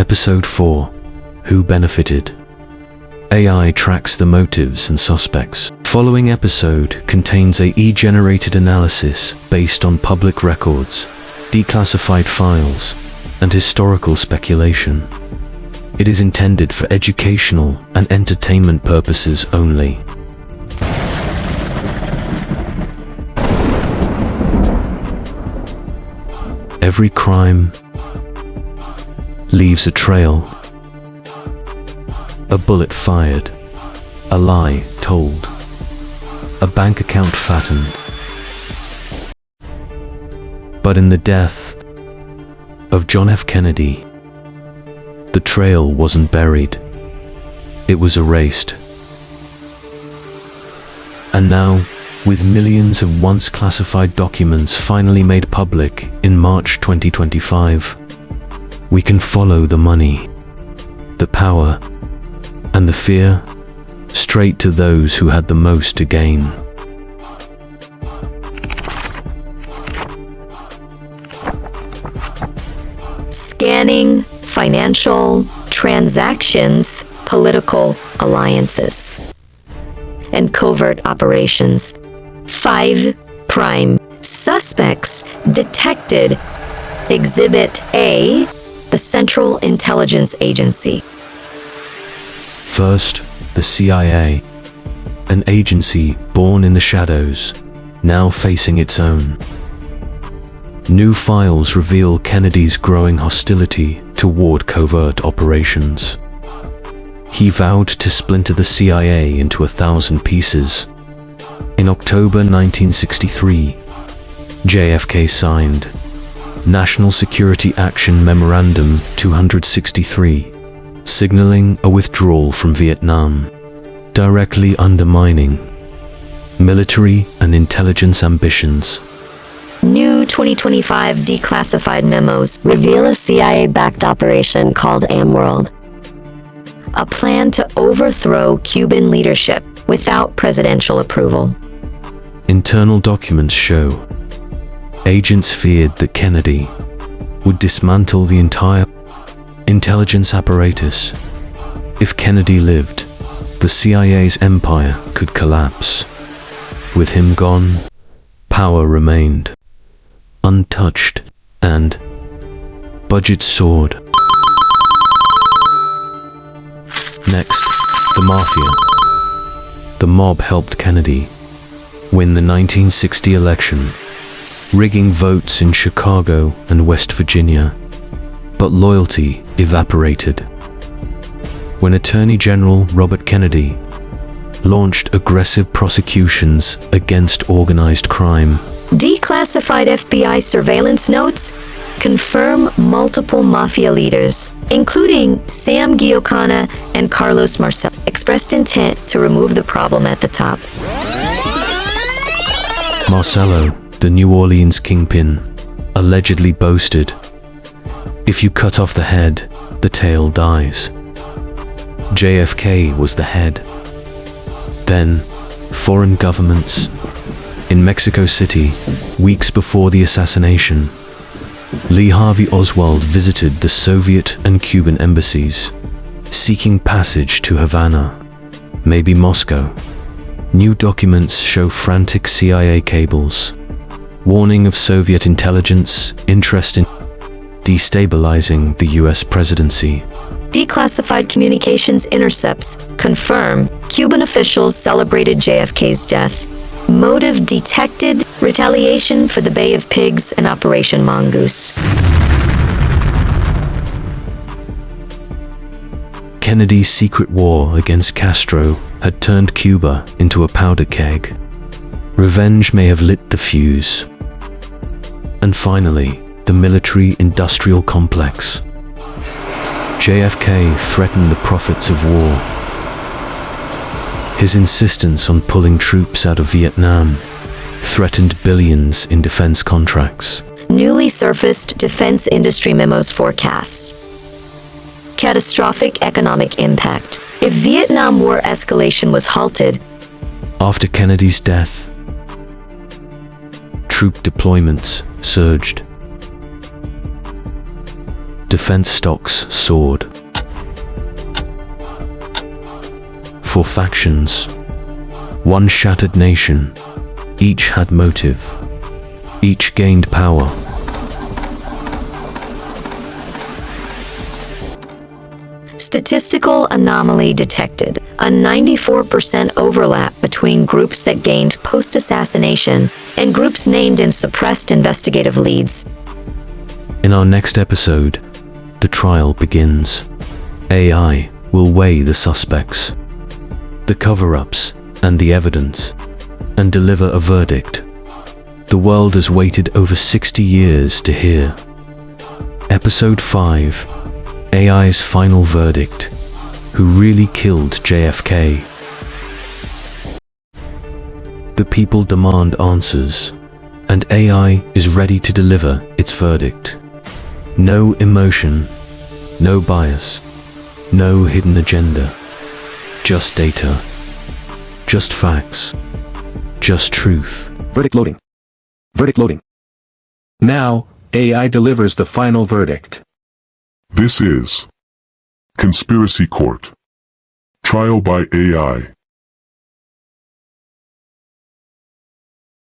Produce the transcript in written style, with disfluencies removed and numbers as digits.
Episode 4: Who Benefited? AI tracks the motives and suspects. Following episode contains AI-generated analysis based on public records, declassified files, and historical speculation. It is intended for educational and entertainment purposes only. Every crime leaves a trail. A bullet fired, a lie told, a bank account fattened. But in the death of John F. Kennedy, the trail wasn't buried, it was erased. And now, with millions of once classified documents finally made public in March 2025, we can follow the money, the power, and the fear straight to those who had the most to gain. Scanning financial transactions, political alliances, and covert operations. 5 prime suspects detected. Exhibit A, the Central Intelligence Agency. First, the CIA, an agency born in the shadows, now facing its own. New files reveal Kennedy's growing hostility toward covert operations. He vowed to splinter the CIA into 1,000 pieces. In October 1963, JFK signed National Security Action Memorandum 263, signaling a withdrawal from Vietnam, directly undermining military and intelligence ambitions. New 2025 declassified memos reveal a CIA-backed operation called AMWorld. a plan to overthrow Cuban leadership without presidential approval. Internal documents show agents feared that Kennedy would dismantle the entire intelligence apparatus. If Kennedy lived, the CIA's empire could collapse. With him gone, power remained untouched, and budgets soared. Next, the Mafia. The mob helped Kennedy win the 1960 election, rigging votes in Chicago and West Virginia. But loyalty evaporated when Attorney General Robert Kennedy launched aggressive prosecutions against organized crime. Declassified FBI surveillance notes confirm multiple mafia leaders, including Sam Giancana and Carlos Marcel, expressed intent to remove the problem at the top. Marcelo, the New Orleans kingpin, allegedly boasted, "If you cut off the head, the tail dies." JFK was the head. Then, foreign governments. In Mexico City, weeks before the assassination, Lee Harvey Oswald visited the Soviet and Cuban embassies, seeking passage to Havana, maybe Moscow. New documents show frantic CIA cables, warning of Soviet intelligence interest in destabilizing the US presidency. Declassified communications intercepts confirm Cuban officials celebrated JFK's death. Motive detected: retaliation for the Bay of Pigs and Operation Mongoose. Kennedy's secret war against Castro had turned Cuba into a powder keg. Revenge may have lit the fuse. And finally, the military-industrial complex. JFK threatened the profits of war. His insistence on pulling troops out of Vietnam threatened billions in defense contracts. Newly surfaced defense industry memos forecasts catastrophic economic impact if Vietnam War escalation was halted. After Kennedy's death, troop deployments surged. defense stocks soared. Four factions, one shattered nation, each had motive, each gained power. Statistical anomaly detected. A 94% overlap between groups that gained post-assassination and groups named in suppressed investigative leads. In our next episode, the trial begins. AI will weigh the suspects, the cover-ups, and the evidence, and deliver a verdict. The world has waited over 60 years to hear. Episode 5, AI's final verdict. Who really killed JFK? The people demand answers, and AI is ready to deliver its verdict. No emotion, no bias, no hidden agenda. Just data, just facts, just truth. Verdict loading. Verdict loading. Now, AI delivers the final verdict. This is Conspiracy Court. Trial by AI.